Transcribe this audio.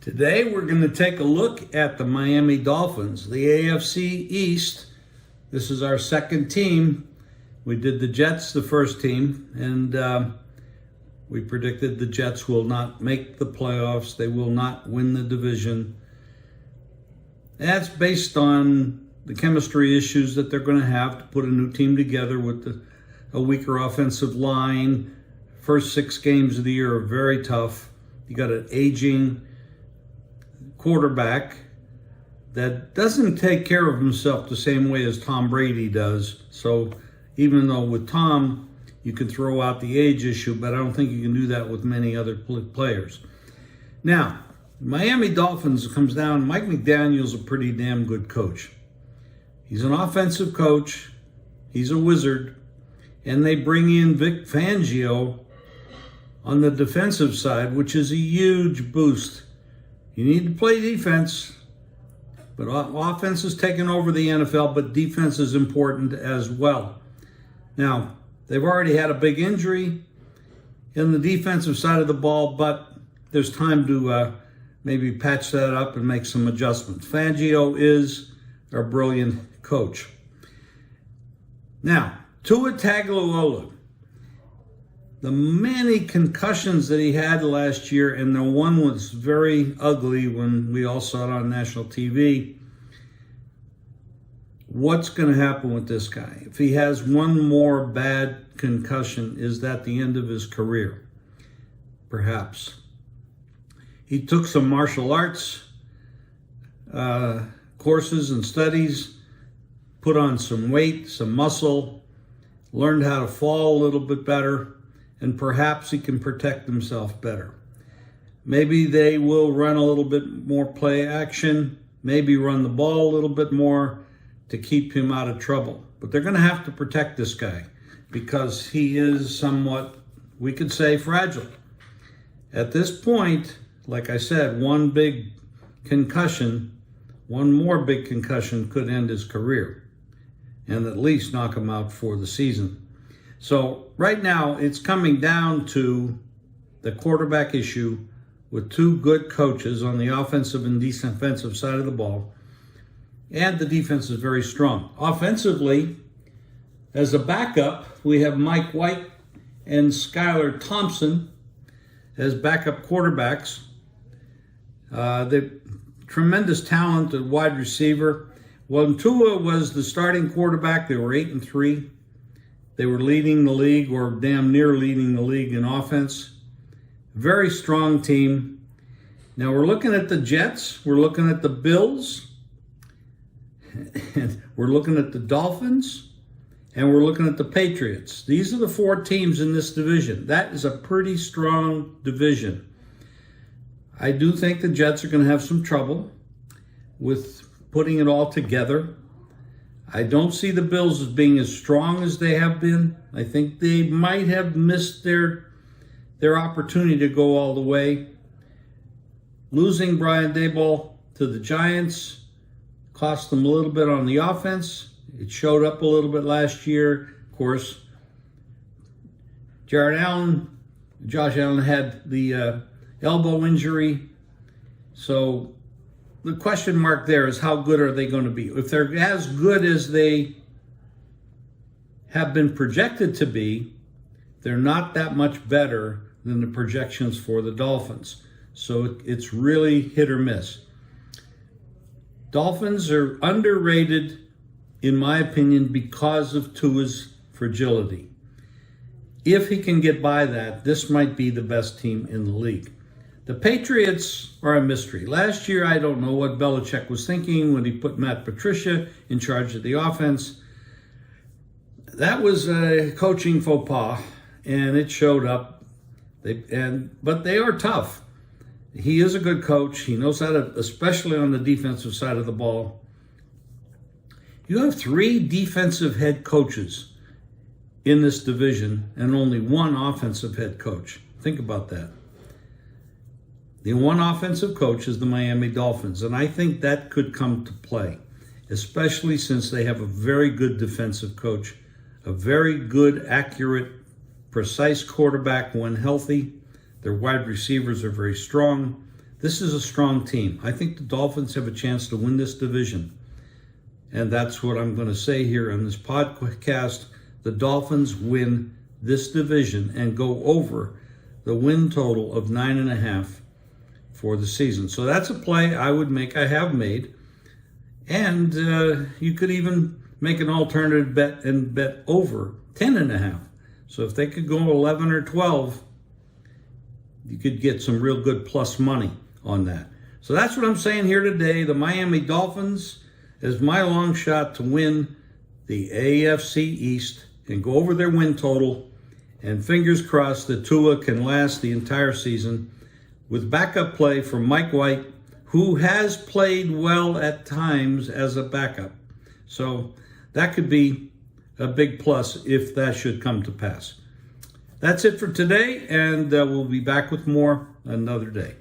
Today we're going to take a look at the Miami Dolphins, the AFC East. This is our second team. We did the Jets, the first team, and we predicted the Jets will not make the playoffs. They will not win the division. That's based on the chemistry issues that they're going to have to put a new team together with a weaker offensive line. First 6 games of the year are very tough. You got an aging quarterback that doesn't take care of himself the same way as Tom Brady does. So even though with Tom, you can throw out the age issue, but I don't think you can do that with many other players. Now, Miami Dolphins comes down. Mike McDaniel's a pretty damn good coach. He's an offensive coach. He's a wizard. And they bring in Vic Fangio on the defensive side, which is a huge boost. You need to play defense, but offense is taking over the NFL, but defense is important as well. Now, they've already had a big injury in the defensive side of the ball, but there's time to maybe patch that up and make some adjustments. Fangio is a brilliant coach. Now, Tua Tagovailoa. The many concussions that he had last year, and the one was very ugly when we all saw it on national TV. What's going to happen with this guy? If he has one more bad concussion, is that the end of his career? Perhaps. He took some martial arts courses and studies, put on some weight, some muscle, learned how to fall a little bit better, and perhaps he can protect himself better. Maybe they will run a little bit more play action, maybe run the ball a little bit more to keep him out of trouble. But they're going to have to protect this guy because he is somewhat, we could say, fragile. At this point, like I said, one more big concussion could end his career and at least knock him out for the season. So right now, it's coming down to the quarterback issue with 2 good coaches on the offensive and defensive side of the ball. And the defense is very strong. Offensively, as a backup, we have Mike White and Skylar Thompson as backup quarterbacks. They're tremendous talent at wide receiver. When Tua was the starting quarterback, they were 8-3. They were leading the league, or damn near leading the league in offense. Very strong team. Now we're looking at the Jets. We're looking at the Bills. And we're looking at the Dolphins. And we're looking at the Patriots. These are the 4 teams in this division. That is a pretty strong division. I do think the Jets are going to have some trouble with putting it all together. I don't see the Bills as being as strong as they have been. I think they might have missed their opportunity to go all the way. Losing Brian Daboll to the Giants cost them a little bit on the offense. It showed up a little bit last year. Of course, Josh Allen had the elbow injury. So the question mark there is how good are they going to be? If they're as good as they have been projected to be, they're not that much better than the projections for the Dolphins. So it's really hit or miss. Dolphins are underrated, in my opinion, because of Tua's fragility. If he can get by that, this might be the best team in the league. The Patriots are a mystery. Last year, I don't know what Belichick was thinking when he put Matt Patricia in charge of the offense. That was a coaching faux pas, and it showed up. But they are tough. He is a good coach. He knows how to, especially on the defensive side of the ball. You have 3 defensive head coaches in this division and only 1 offensive head coach. Think about that. The 1 offensive coach is the Miami Dolphins, and I think that could come to play, especially since they have a very good defensive coach, a very good, accurate, precise quarterback when healthy. Their wide receivers are very strong. This is a strong team. I think the Dolphins have a chance to win this division. And that's what I'm going to say here in this podcast. The Dolphins win this division and go over the win total of 9.5 for the season. So that's a play I would make, I have made. And you could even make an alternative bet and bet over 10.5. So if they could go 11 or 12, you could get some real good plus money on that. So that's what I'm saying here today. The Miami Dolphins is my long shot to win the AFC East and go over their win total. And fingers crossed that Tua can last the entire season with backup play from Mike White, who has played well at times as a backup. So that could be a big plus if that should come to pass. That's it for today, and we'll be back with more another day.